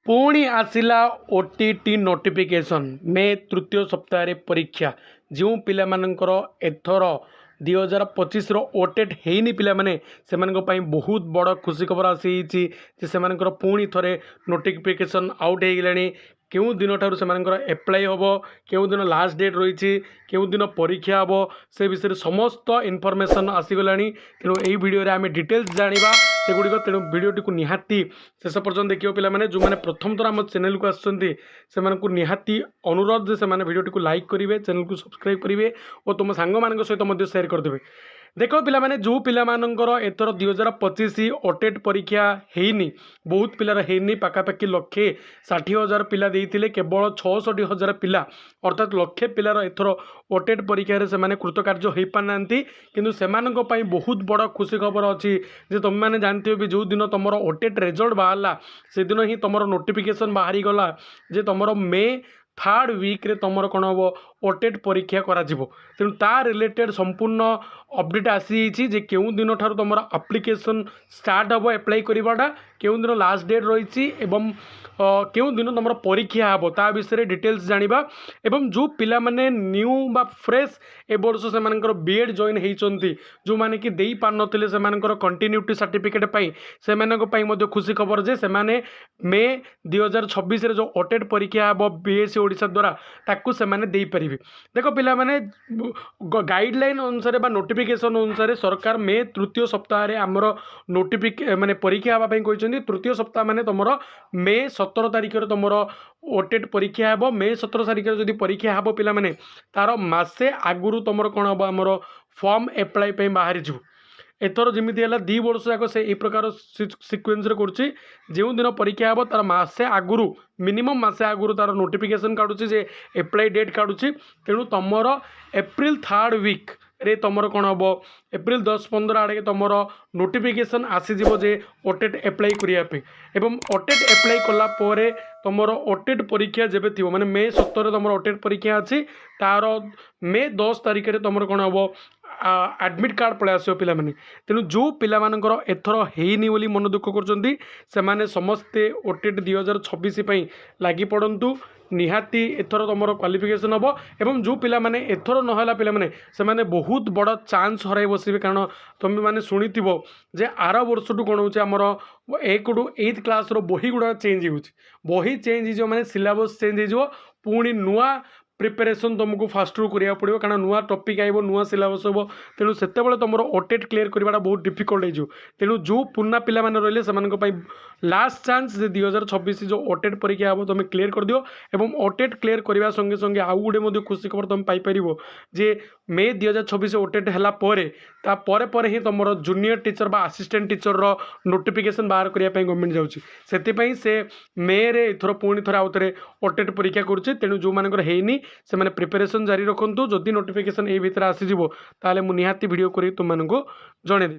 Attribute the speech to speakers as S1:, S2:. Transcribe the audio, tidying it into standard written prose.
S1: पुणी आसला OTT notification मे तृतीय सप्ताह परीक्षा जो पिला एथर 2025 ओटेट होनी पिलाने से बहुत बड़ खुशी खबर आसी से पुणी थे नोटिफिकेशन आउट हो गलानी क्यों दिन ठार से एप्लाई हम क्यों दिन लास्ट डेट रही क्यों दिन परीक्षा हम से विषय समस्त इनफॉरमेशन आसीगला तेणु यही वीडियो आम डिटेल्स जाना सेगुड़िक तेणु भिडटी को निहाती शेष पर्यटन देखिए पे जो मैंने प्रथम थर आम चैनल को आसुँच से निहाती अनुरोध से भिडटी को लाइक करेंगे चैनल को सब्सक्राइब करेंगे और तुम सांग मान सहित शेयर करदे। देख पिलाने जो पिलामानंकर एथर 2025 ओटेट परीक्षा होनी बहुत पिलार होनी पाखापाखि 1,60,000 पिला देइथिले केवल 66,000 पिला अर्थात लक्षे पिलार एथर ओटेट परीक्षा से कृतकार्य हो पाना किंतु सेमानंक पई बहुत बड़ खुशी खबर अच्छी जे तुम मैंने जानते भी जो दिन तुम ओटेट रिजल्ट बाहरला से दिन ही तुम नोटिफिकेशन बाहरी गला जे तुम मे 3rd वीक रे तुम कौन हम ओटेट परीक्षा करा तेणु ता रिलेटेड संपूर्ण अपडेट आसी जे क्यों दिन ठार तुम एप्लिकेशन स्टार्ट हम एप्लाई करवाटा क्यों दिन लास्ट डेट रही क्यों दिन तुम परीक्षा हम ता विषय डिटेल्स जाना एवं जो पिला माने न्यू बा फ्रेश ए वर्ष से बीएड जॉइन होती जो मैंने कि दे पार नथिले से कंटिन्यूटी सर्टिफिकेट पाई से खुशी खबर जे से मे 2026 रे जो ओटेट परीक्षा हम बीएससी ओडिशा द्वारा ताकू से दे पारे। देख पिला माने गाइडलाइन अनुसार बा नोटिफिकेशन अनुसार सरकार मे तृतीय सप्ताह आमर माने परीक्षा हाँपाई कहते तृतीय सप्ताह माने तुम मे 17 तारिख तुम ओटेट परीक्षा हम मे 17 तारिख जब परीक्षा हम पिला माने तार मासे आगुरी तुम कौन हम आमर फॉर्म एप्लाई पे बाहरी जीव एथर जमी है 2 वर्ष जाक से यही प्रकार सिक्वेन्स करुच्ची जो दिन परीक्षा हम तार मासे आगुरी मिनिमम मासे आगुरी तार नोटिफिकेशन काढ़ुची जे एप्लाई डेट काढ़ुची तेणु तुमर एप्रिल 3rd वीक रे तुमर कौन हम एप्रिल 10-15 आड़े तुम नोटिफिकेशन आसीज जे ओटेट एप्लाई करने एवं ओटेट एप्लाई कलापर तुम ओटेट परीक्षा जब थी मैंने मे 17 तुम ओटेट परीक्षा अच्छी तार मे 10 तारिख में तुम कौन हम एडमिट कार्ड पलि आसो पिला माने तेणु जो पिला मानकर एथर हेनी बोली मन दुख कर समस्ते ओटेट 2026 पई लागी पड़तु निहाती एथर तुम क्वालिफिकेशन हम एवं जो पिला माने एथर नहला पिला माने से माने बहुत बड़ चांस हराई बसबे कारण तुम मैंने शुणी जे आर वर्ष टू कौन होमर 1 टू 8 क्लास बही गुड़ा चेंज हो बही चेंज हो माने सिलेबस चेंज हो पुणी नुआ प्रिपेरेसन तुमको फास्ट रू करा पड़ो कारण नुआ टॉपिक आइब नुआ सिलेबस हम तेणु से तुम ओटेट क्लीयर करवाटा बहुत डिफिकल्ट हो तेणु जो पुना पिला माने रहिले से लास्ट चांस 2026 जो ओटेट परीक्षा हम तुम क्लीयर कर दियो एवं ओटेट क्लीयर करने संगे संगे आउ गोटे खुशी खबर तुम पाइपर जे मे 2026 ओटेट है ही तुम जूनियर टीचर बा असिस्टेंट टीचर रो नोटिफिकेशन बाहर करने गवर्नमेंट जाऊँगी से मे रे एथर पुणी थे आउ थे ओटेट परीक्षा करुचे तेणु जो मानकर हेनी से मैंने प्रिपेरेसन जारी रखु जदि नोटिफिकेशन ये भितर आसीज ताले मु निहाती वीडियो करी तुम जनइबी।